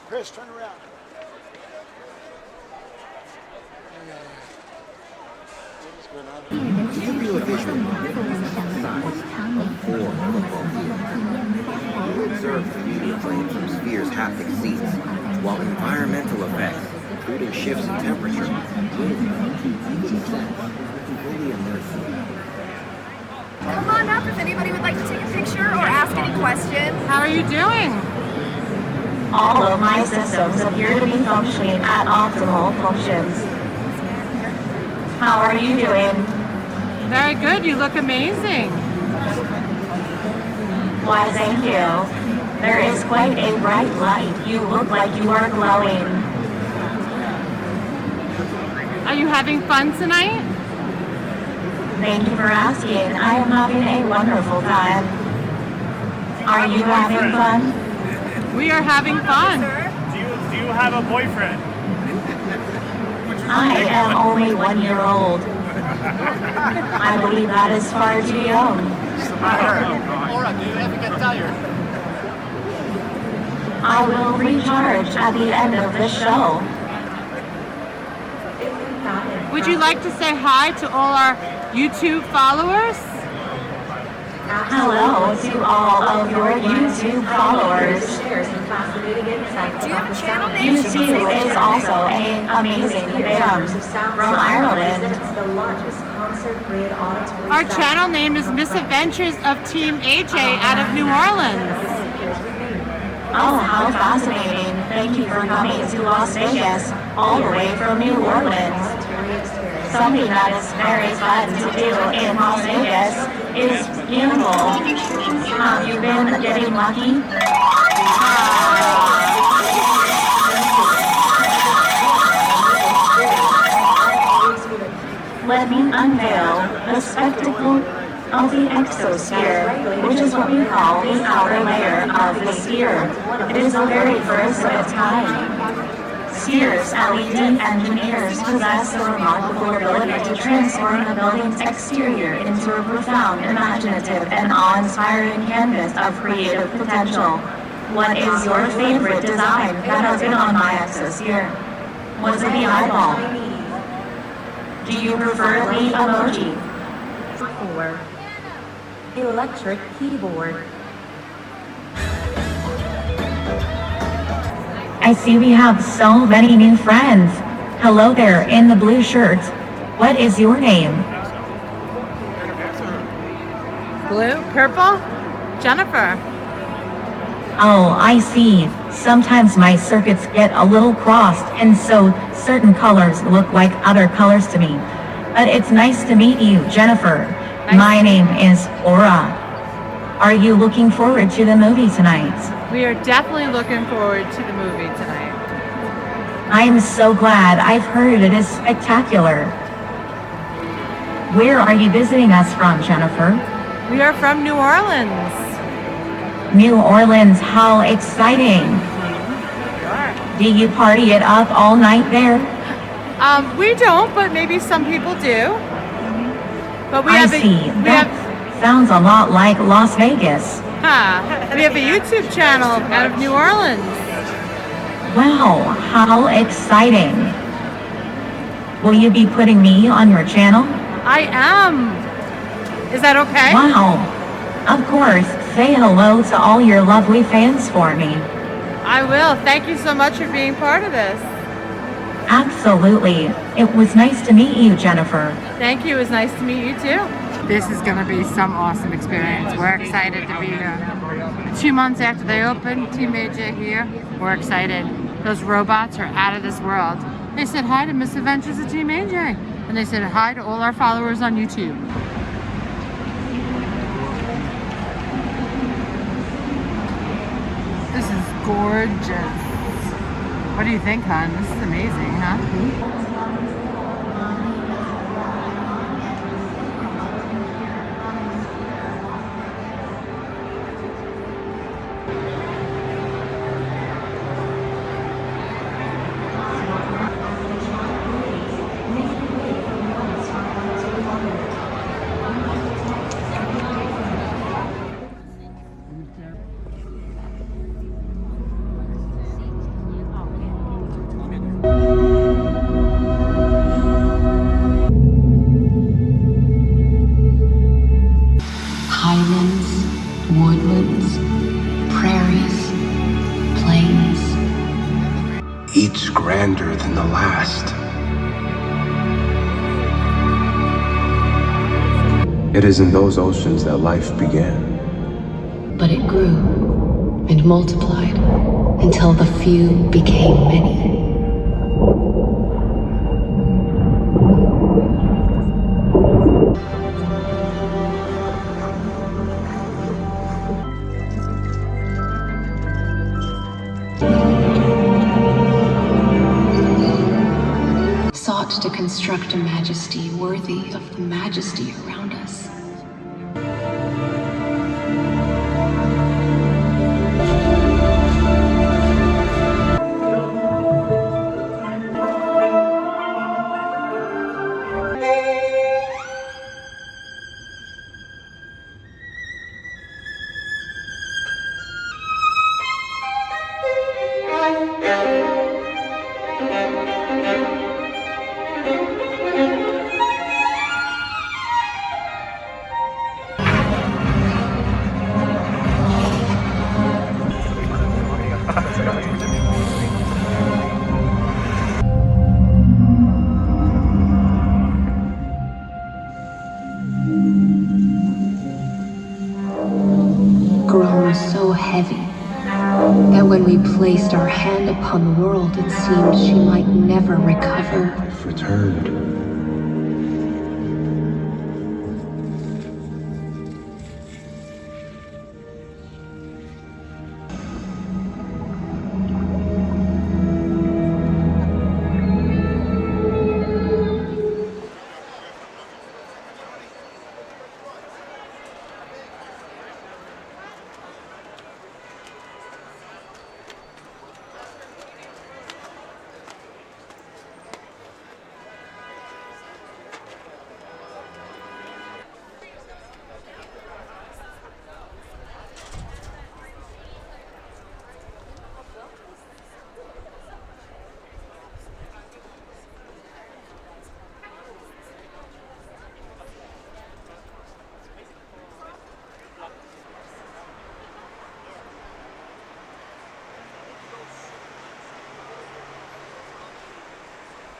Chris, turn around. What's going on? Give you a visual size of 4 football fields. You observe 3D frames of Sphere's haptic seats, while environmental effects, including shifts in temperature, will fully immerse you. Come on up if anybody would like to take a picture or ask any questions. How are you doing? All of my systems appear to be functioning at optimal functions. How are you doing? Very good. You look amazing. Why, thank you. There is quite a bright light. You look like you are glowing. Are you having fun tonight? Thank you for asking. I am having a wonderful time. Are you having fun? We are having fun. Do you have a boyfriend? I am only 1 year old. I believe that is far too young. Laura, do you ever get tired? I will recharge at the end of this show. Would you like to say hi to all our YouTube followers? Hello to all of your YouTube followers. Do you have a channel name? YouTube is also an amazing band from Ireland. Our channel name is Misadventures of Team AJ out of New Orleans. Oh, how fascinating. Thank you for coming to Las Vegas, all the way from New Orleans. Something that is very fun to do in Las Vegas is gamble. Have you been getting lucky? Let me unveil the spectacle of the exosphere, which is what we call the outer layer of the sphere. It is the very first of its kind. Sphere's LED engineers possess the remarkable ability to transform a building's exterior into a profound, imaginative, and awe-inspiring canvas of creative potential. What is your favorite design that has been on my exosphere? Was it the eyeball? Do you prefer the emoji? 4. Electric keyboard. I see we have so many new friends. Hello there in the blue shirts. What is your name? Blue? Purple? Jennifer. Oh, I see. Sometimes my circuits get a little crossed, and so certain colors look like other colors to me. But it's nice to meet you, Jennifer. My name is Aura. Are you looking forward to the movie tonight? We are definitely looking forward to the movie tonight. I'm so glad. I've heard it is spectacular. Where are you visiting us from, Jennifer? We are from New Orleans. New Orleans, how exciting. Do you party it up all night there? We don't, but maybe some people do. But we have Sounds a lot like Las Vegas. we have a YouTube channel out of New Orleans. Wow, how exciting. Will you be putting me on your channel? I am. Is that okay? Wow. Of course. Say hello to all your lovely fans for me. I will. Thank you so much for being part of this. Absolutely. It was nice to meet you, Jennifer. Thank you. It was nice to meet you too. This is going to be some awesome experience. We're excited to be here. 2 months after they opened, Team AJ here. We're excited. Those robots are out of this world. They said hi to Misadventures of Team AJ. And they said hi to all our followers on YouTube. This is gorgeous. What do you think, hon? This is amazing, huh? fields, prairies, plains. Each grander than the last. It is in those oceans that life began. But it grew and multiplied until the few became many. Sought to construct a majesty worthy of the majesty around us. Grown so heavy that when we placed our hand upon the world, it seemed she might never recover. Life returned.